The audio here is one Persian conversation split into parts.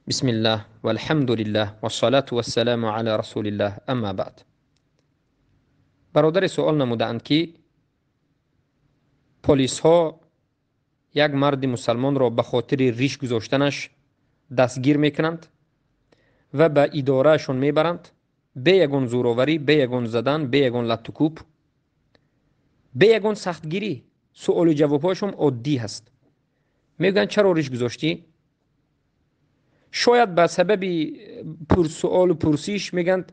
بسم الله والحمد لله والصلاة والسلام على رسول الله اما بعد. برادر سوال نمودند که پلیس ها یک مرد مسلمان را به خاطر ریش گذاشتنش دستگیر میکنند و به اداره شون میبرند، به یگان زوراوری، به یگان زدن، به یگان لطوکوب، به یگان سختگیری. سوال و جوابهاشون عادی هست. میگن چرا ریش گذاشتی؟ شاید به سبب سوال و پرسیش میگن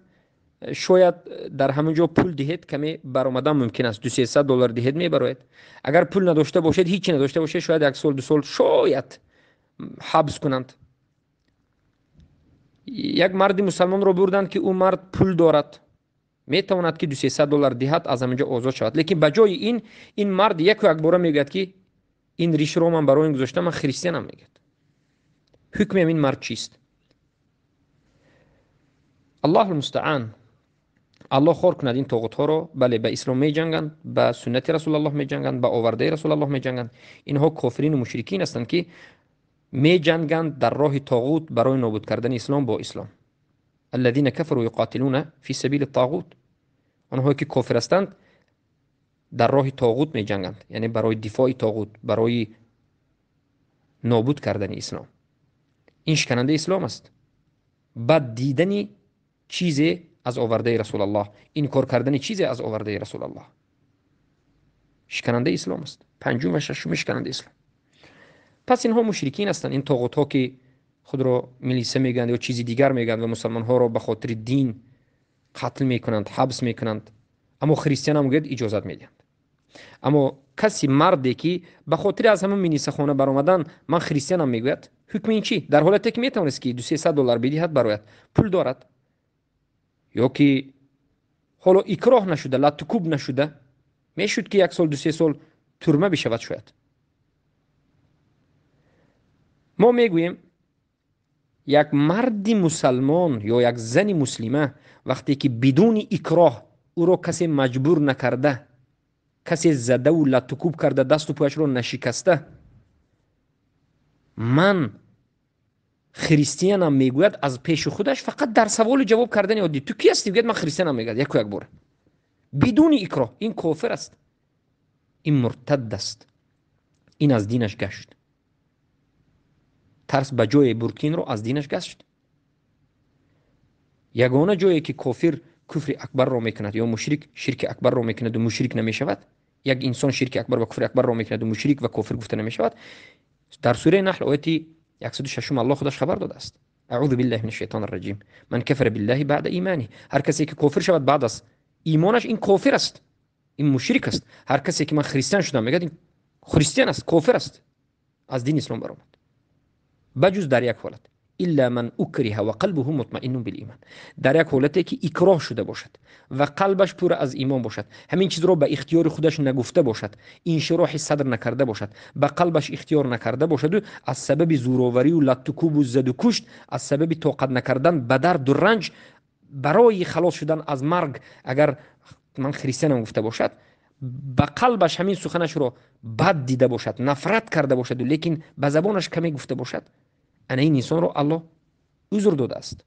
شاید در همونجا پول دهید کمی برآمدن ممکن است. 200 دلار دهید میبرید. اگر پول نداشته باشید، هیچی نداشته باشید، شاید یک سال دو سال شاید حبس کنند. یک مرد مسلمان رو بردند که او مرد پول دارد، میتواند که 200 دلار دهد از همونجا آزاد شود. لیکن بجای این مرد یک بار میگه که این ریش رو من برای این گذاشتم، من خریستانم. میگه حکم این مرد چیست؟ الله المستعان. الله خور کند این طاغوت ها رو. بله، به اسلام می جنگند، به سنت رسول الله می جنگند، به آورده رسول الله می جنگند. اینها کافرین و مشرکین هستند که می جنگند در راه طاغوت برای نابود کردن اسلام با اسلام. الذين كفروا يقاتلون في سبيل الطاغوت. آنها که کافر هستند در راه طاغوت می جنگند، یعنی برای دفاع طاغوت، برای نابود کردن اسلام. این شکننده اسلام است. بد دیدنی چیزی از آورده رسول الله، این کار کردن چیزی از آورده رسول الله، شکننده اسلام است. پنجم و ششم شکننده اسلام. پس اینها مشرکین هستند. این طاغوت ها که خود را ملیسه میگند یا چیزی دیگر میگند و مسلمان ها را به خاطر دین قتل میکنند، حبس میکنند. اما خریستیان هم گفت اجازت میدهند. اما کسی مردی که به خاطر از همون ملیسه خانه برآمدن من خریستیانم میگوید، حکم این چی؟ در حالتی که میتونست که 200 دلار بدهد برایت، پول دارد، یا که حالا اکراه نشده، لطوکوب نشده، میشد که یک سال دو سه سال ترمه بشود. شاید ما میگوییم یک مرد مسلمان یا یک زن مسلمه وقتی که بدون اکراه او را کسی مجبور نکرده، کسی زده و لطوکوب کرده، دست و پایش را نشکسته، من خریستیانم میگوید، از پیش خودش فقط در سوال جواب کردن عادی تو کی هستی؟ میگه من خریستیانم. میگه یک بار بدون اکراه. این کافر است، این مرتد است، این از دینش گشت. ترس به جای برکین رو از دینش گشت. یگانه جایی که کافر کفر اکبر رو میکند یا مشرک شرک اکبر رو میکند و مشرک نمیشود، یک انسان شرک اکبر و کفر اکبر رو میکند و مشرک و کافر گفته نمیشود، در سوره نحل آیه 106 الله خودش خبر داده است. اعوذ بالله من الشیطان الرجیم. من کفر بالله بعد ایمانه. هر کسی که کافر شود بعد از ایمانش، این کافر است، این مشرک است. هر کسی که من خریستان شدم میگه این خریستان است، کافر است، از دین اسلام برآمد. بجز در یک حالت، الا من اکره و قلبه مطمئن بالایمان. در یک حالتی که اکراه شده باشد و قلبش پر از ایمان باشد، همین چیز رو به اختیار خودش نگفته باشد، انشراح صدر نکرده باشد، به قلبش اختیار نکرده باشد و از سبب زوراوری و لطوکوب و زد و کشت، از سبب طاقت نکردن به درد و رنج برای خلاص شدن از مرگ، اگر من خریستانم گفته باشد، به قلبش همین سخنش رو بد دیده باشد، نفرت کرده باشد، لیکن به زبانش کمی گفته باشد، انا این انسان رو الله عذر داده است.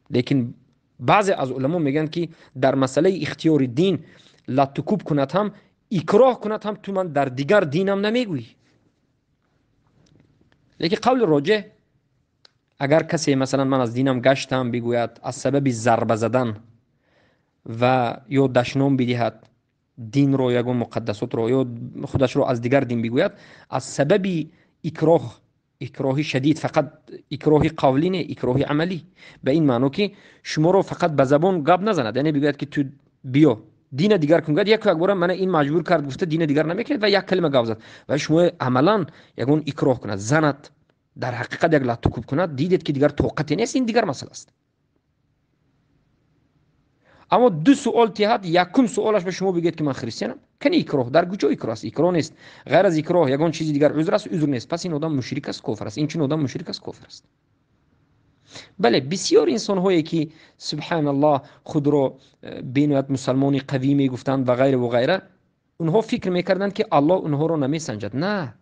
لیکن بعضی از علما میگن که در مسئله اختیار دین لطوکوب کند هم، اکراه کند هم، تو من در دیگر دینم نمیگویی. لیکن قول راجح، اگر کسی مثلا من از دینم گشتم بگوید از سبب ضربه زدن و یا دشنام بدهد دین رو، یگون مقدسات رو، یا خودش رو از دیگر دین بگوید، از سبب اکراهی شدید، فقط اکراهی قولی نه، اکراهی عملی، به این معنی که شما رو فقط به زبان گپ نزند، یعنی بگوید که تو بیا دین دیگر کن، یک بار من این مجبور کرد گفته دین دیگر نمیکنید و یک کلمه گپ زد و شما عملا یگون اکراه کند، زند، در حقیقت یک لطوکوب کند، دیدید که دیگر طاقتی نیست، این دیگر مسئله است. اما دو سوال تیهد، یکم سوالش به شما بگید که من خریستانم، کنی اکراه در کجا اکراه است؟ اکراه نیست. غیر از اکراه یگان چیزی دیگر عذر است، عذر نیست. پس این آدم مشرک است، کافر است. این چون آدم مشرک است، کافر است. بله، بسیار انسان هایی که سبحان الله خود را بینویت مسلمانی قوی میگفتند و غیره و غیره، اونها فکر میکردند که الله اونها رو نمیسنجد. نه،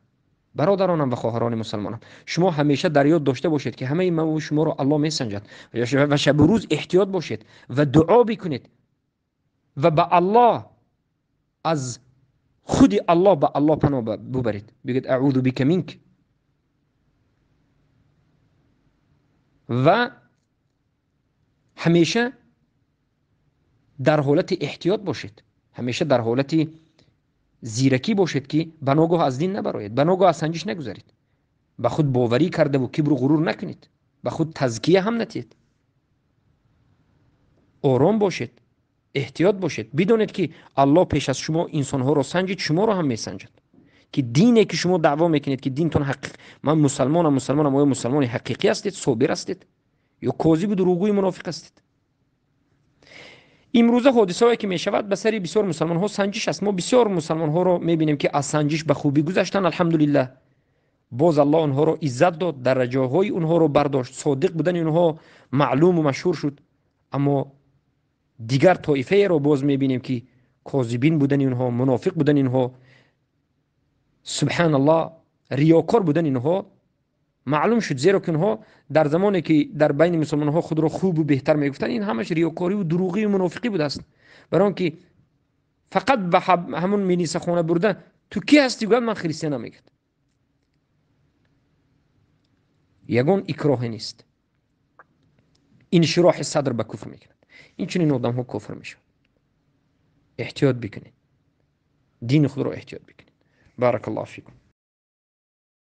برادرانم و خواهران مسلمانم، شما همیشه در یاد داشته باشید که همه ما و شما رو الله میسنجد و شب و روز احتیاط باشید و دعا بکنید و به الله، از خود الله به الله پناه ببرید، بگید اعوذ بک منک. و همیشه در حالت احتیاط باشید، همیشه در حالت زیرکی باشید که بناگاه از دین نبرایید، بناگاه از سنجش نگذارید، به خود باوری کرده و کبر و غرور نکنید، به خود تزکیه هم نتید. آرام باشید، احتیاط باشید، بدونید که الله پیش از شما انسانها رو سنجید، شما رو هم میسنجد. که دینی که شما دعوا میکنید که دینتون حقیق، من مسلمانم و مسلمان حقیقی هستید، صابر هستید، یا کاذب و دروغگوی منافق هستید. امروزه حادثه هایی که میشود به سر بسیار مسلمان ها سنجش است. ما بسیار مسلمان ها رو میبینیم که از سنجش به خوبی گذشتن، الحمدلله. باز الله اونها رو عزت داد، درجه های اونها رو برداشت، صادق بودن اونها معلوم و مشهور شد. اما دیگر طایفه رو باز میبینیم که کاذبین بودن اونها، منافق بودن اونها، سبحان الله ریاکار بودن اینها معلوم شد. زیرا که اینها در زمانی که در بین مسلمان ها خود را خوب و بهتر میگفتن، این همش ریاکاری و دروغی و منافقی بود است. برای آنکه فقط به همون مینیسه خانه بردن، تو کی هستی؟ گفت من خریستیانم. میگه یگان اکراه نیست، انشراح صدر به کفر میکنه. این چنین آدم ها کفر میشه. احتیاط بکنید، دین خود را احتیاط بکنید. بارک الله فیکم.